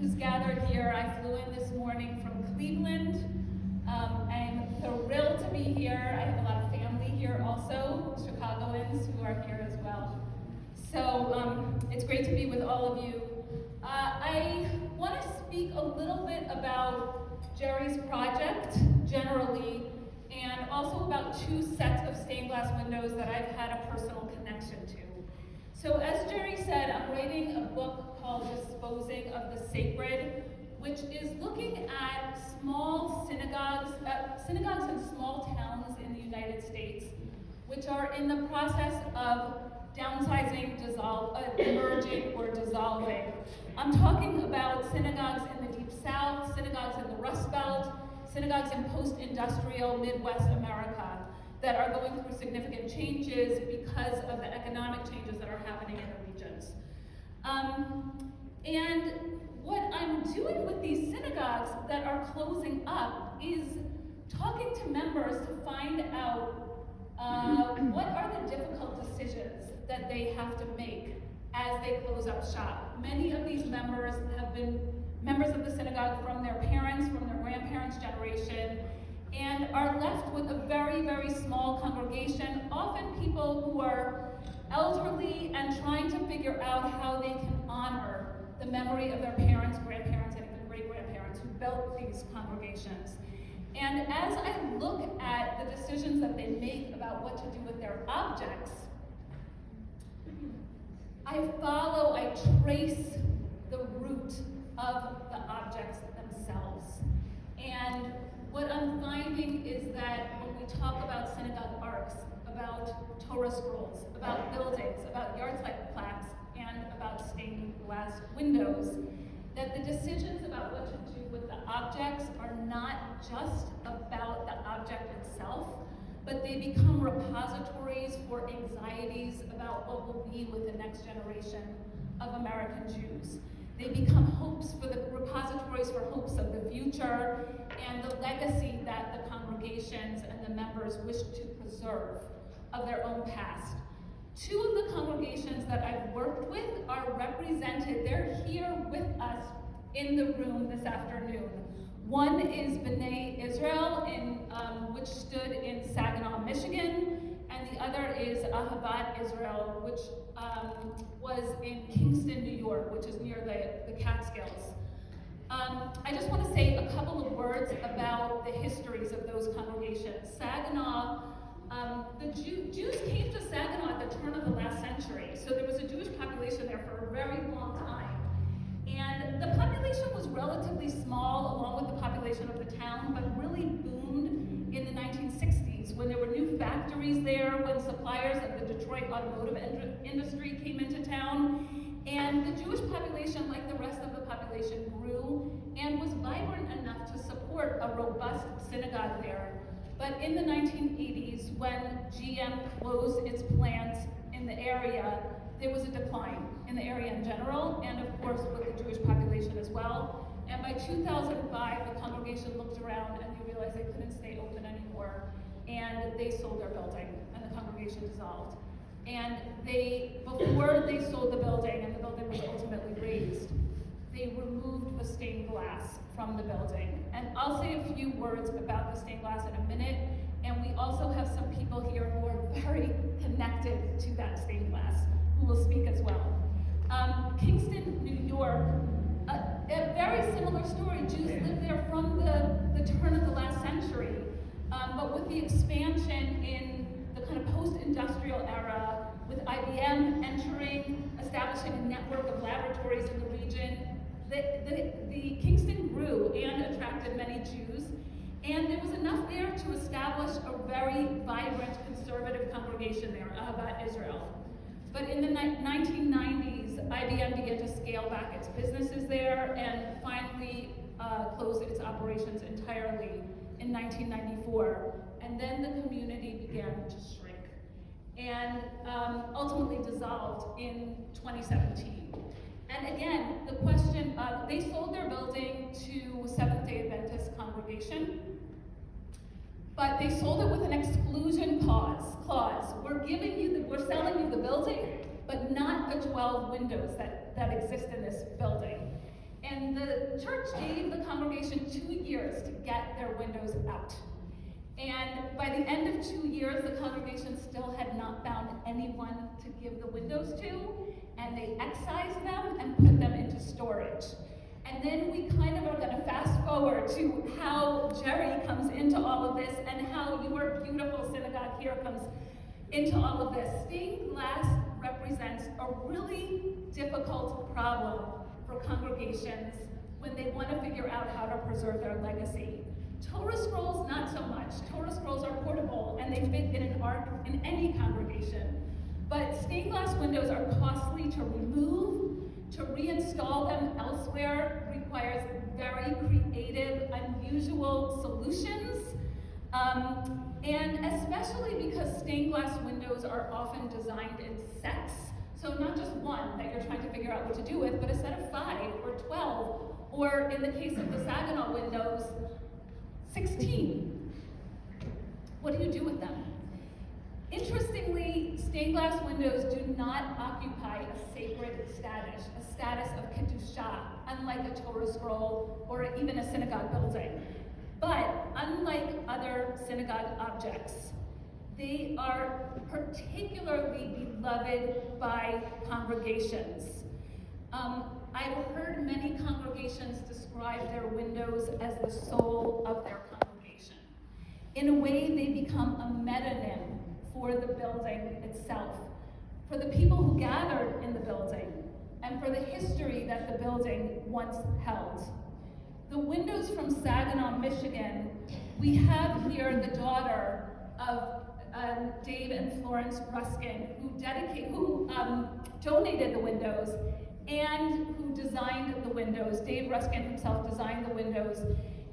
who's gathered here. I flew in this morning from Cleveland. I'm thrilled to be here. I have a lot of family here also, Chicagoans who are here as well. So it's great to be with all of you. I want to speak a little bit about Jerry's project generally, and also about two sets of stained glass windows that I've had a personal connection to. So as Jerry said, I'm writing a book called Disposing of the Sacred, which is looking at small synagogues in small towns in the United States, which are in the process of downsizing, emerging, or dissolving. I'm talking about synagogues in the Deep South, synagogues in the Rust Belt, synagogues in post-industrial Midwest America that are going through significant changes because of the economic changes that are happening in the regions. And what I'm doing with these synagogues that are closing up is talking to members to find out what are the difficult decisions that they have to make as they close up shop. Many of these members have been members of the synagogue from their parents, from their grandparents' generation, and are left with a very, very small congregation, often people who are elderly and trying to figure out how they can honor the memory of their parents, grandparents, and even great-grandparents who built these congregations. And as I look at the decisions that they make about what to do with their objects, I trace the root of the objects themselves. And what I'm finding is that when we talk about synagogue arcs, about Torah scrolls, about buildings, about yahrzeit plaques, and about stained glass windows, that the decisions about what to do with the objects are not just about the object itself, but they become repositories for anxieties about what will be with the next generation of American Jews. They become repositories for hopes of the future and the legacy that the congregations and the members wish to preserve of their own past. Two of the congregations that I've worked with are represented. They're here with us in the room this afternoon. One is B'nai Israel, which stood in Saginaw, Michigan, and the other is Ahavat Israel, which was in Kingston, New York, which is near the Catskills. I just want to say a couple of words about the histories of those congregations. Saginaw, the Jews came to Saginaw at the turn of the last century, so there was a Jewish population there for a very long time. And the population was relatively small, along with the population of the town, but really boomed in the 1960s when there were new factories there, when suppliers of the Detroit automotive industry came into town. And the Jewish population, like the rest of the population, grew and was vibrant enough to support a robust synagogue there. But in the 1980s, when GM closed its plants in the area, there was a decline in the area in general, and of course with the Jewish population as well. And by 2005, the congregation looked around and they realized they couldn't stay open anymore, and they sold their building, and the congregation dissolved. And before they sold the building, and the building was ultimately razed, they removed the stained glass from the building. And I'll say a few words about the stained glass in a minute, and we also have some people here who are very connected to that stained glass, who will speak as well. Kingston, New York, a very similar story. Jews lived there from the turn of the last century, but with the expansion in the kind of post-industrial era, with IBM entering, establishing a network of laboratories in the region, the Kingston grew and attracted many Jews, and there was enough there to establish a very vibrant conservative congregation there, Ahavat Israel. But in the 1990s, IBM began to scale back its businesses there and finally closed its operations entirely in 1994. And then the community began to shrink and ultimately dissolved in 2017. And again, the question of, they sold their building to Seventh-day Adventist congregation, but they sold it with an exclusion clause. We're selling you the building, but not the 12 windows that exist in this building. And the church gave the congregation 2 years to get their windows out. And by the end of 2 years, the congregation still had not found anyone to give the windows to, and they excised them and put them into storage. And then we kind of are going to fast forward to how Jerry comes into all of this and how your beautiful synagogue here comes into all of this. Stained glass represents a really difficult problem for congregations when they want to figure out how to preserve their legacy. Torah scrolls, not so much. Torah scrolls are portable and they fit in an ark in any congregation. But stained glass windows are costly to remove. To reinstall them elsewhere requires very creative, unusual solutions. And especially because stained glass windows are often designed in sets. So not just one that you're trying to figure out what to do with, but a set of 5 or 12, or in the case of the Saginaw windows, 16. What do you do with them? Interestingly, stained glass windows do not occupy a sacred status, a status of Kedusha, unlike a Torah scroll or even a synagogue building. But unlike other synagogue objects, they are particularly beloved by congregations. I've heard many congregations describe their windows as the soul of their congregation. In a way, they become a metonym for the building itself, for the people who gathered in the building, and for the history that the building once held. The windows from Saginaw, Michigan, we have here the daughter of Dave and Florence Ruskin, who donated the windows and who designed the windows. Dave Ruskin himself designed the windows.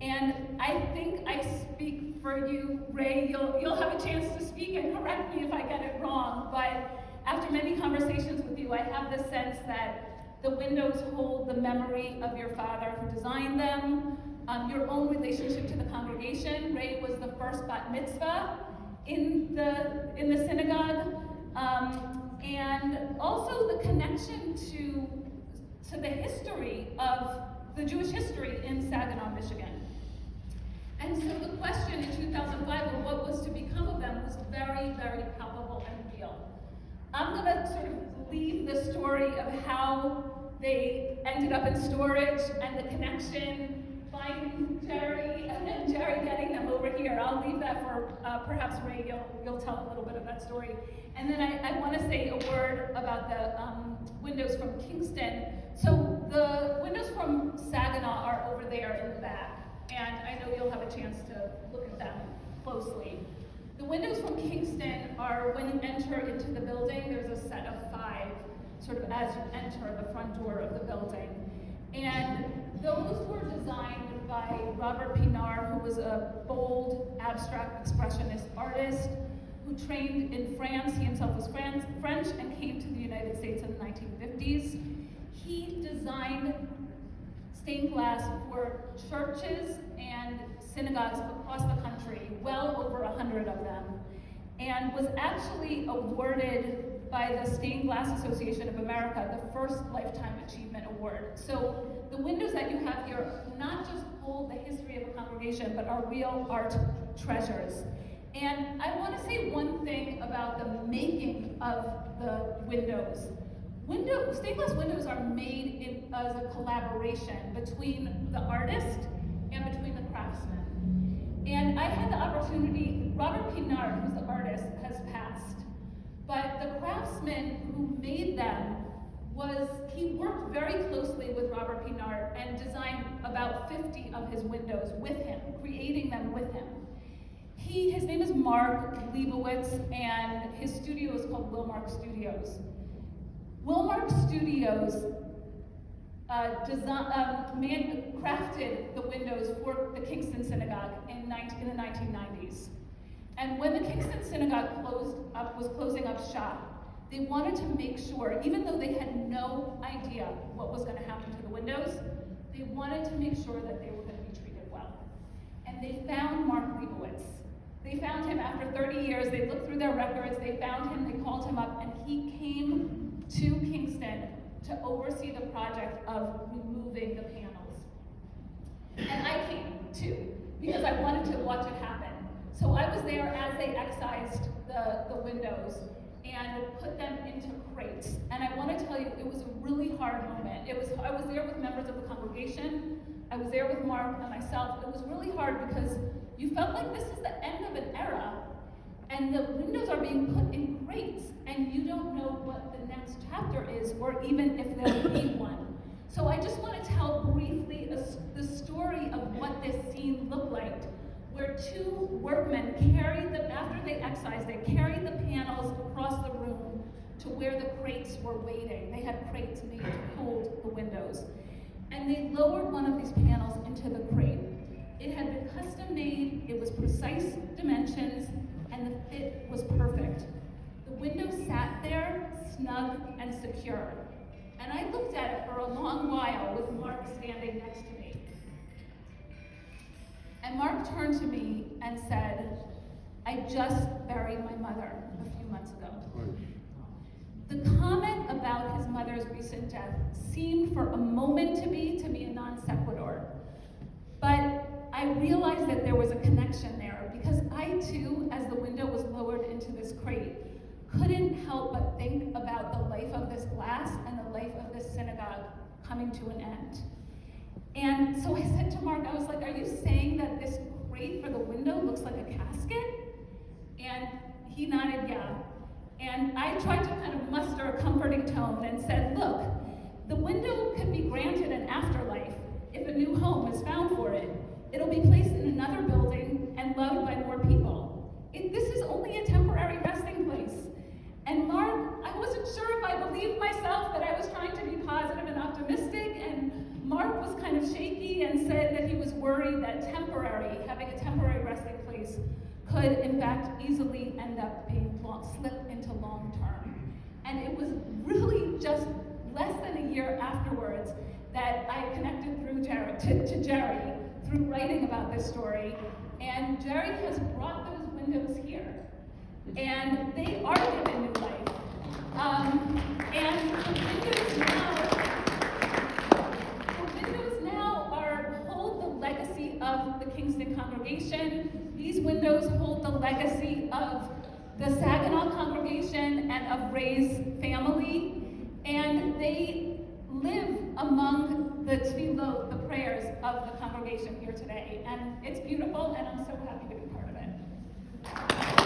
And I think I speak for you, Ray. You'll have a chance to speak and correct me if I get it wrong. But after many conversations with you, I have the sense that the windows hold the memory of your father who designed them, your own relationship to the congregation. Ray was the first bat mitzvah in the synagogue, and also the connection to the history of the Jewish history in Saginaw, Michigan. And so the question in 2005 of what was to become of them was very, very palpable and real. I'm going to sort of leave the story of how they ended up in storage and the connection, finding Jerry, and then Jerry getting them over here. I'll leave that for perhaps Ray, you'll tell a little bit of that story. And then I want to say a word about the windows from Kingston. So the windows from Saginaw are over there in the back, and I know you'll have a chance to look at them closely. The windows from Kingston are when you enter into the building, there's a set of 5, sort of as you enter the front door of the building. And those were designed by Robert Pinard, who was a bold, abstract expressionist artist who trained in France. He himself was French and came to the United States in the 1950s. He designed stained glass for churches and synagogues across the country, well over 100 of them, and was actually awarded by the Stained Glass Association of America the first Lifetime Achievement Award. So the windows that you have here not just hold the history of a congregation, but are real art treasures. And I want to say one thing about the making of the windows. Stained glass windows are made as a collaboration between the artist and between the craftsman. And I had the opportunity, Robert Pinard, who's the artist, has passed. But the craftsman who made them he worked very closely with Robert Pinard and designed about 50 of his windows with him, creating them with him. His name is Mark Leibowitz, and his studio is called Wilmark Studios. Wilmark Studios crafted the windows for the Kingston Synagogue in the 1990s. And when the Kingston Synagogue was closing up shop, they wanted to make sure, even though they had no idea what was going to happen to the windows, they wanted to make sure that they were going to be treated well. And they found Mark Leibowitz. They found him after 30 years. They looked through their records. They found him. They called him up, and he came to Kingston to oversee oversee the project of removing the panels. And I came too, because I wanted to watch it happen. So I was there as they excised the windows and put them into crates. And I want to tell you, it was a really hard moment. I was there with members of the congregation. I was there with Mark and myself. It was really hard because you felt like this is the end of an era, and the windows are being put in crates, and you don't know what the next chapter is, or even if there'll be one. So I just want to tell briefly the story of what this scene looked like, where two workmen carried them, after they excised, they carried the panels across the room to where the crates were waiting. They had crates made to hold the windows. And they lowered one of these panels into the crate. It had been custom made, it was precise dimensions, and the fit was perfect. The window sat there, snug and secure. And I looked at it for a long while with Mark standing next to me. And Mark turned to me and said, "I just buried my mother a few months ago." The comment about his mother's recent death seemed for a moment to be a non sequitur. But I realized that there was a connection there, because I too, as the window was lowered into this crate, couldn't help but think about the life of this glass and the life of this synagogue coming to an end. And so I said to Mark, I was like, "Are you saying that this crate for the window looks like a casket?" And he nodded, yeah. And I tried to kind of muster a comforting tone and said, "Look, the window could be granted an afterlife if a new home is found for it. It'll be placed in another building and loved by more people. This is only a temporary resting place." And Mark, I wasn't sure if I believed myself that I was trying to be positive and optimistic, and Mark was kind of shaky and said that he was worried that having a temporary resting place could in fact easily end up being slip into long term. And it was really just less than a year afterwards that I connected through to Jerry through writing about this story, and Jerry has brought those windows here, and they are given new life. And the windows now hold the legacy of the Kingston congregation. These windows hold the legacy of the Saginaw congregation and of Ray's family, and they live among the tefillot, the prayers of the congregation here today. And it's beautiful, and I'm so happy to be part of it.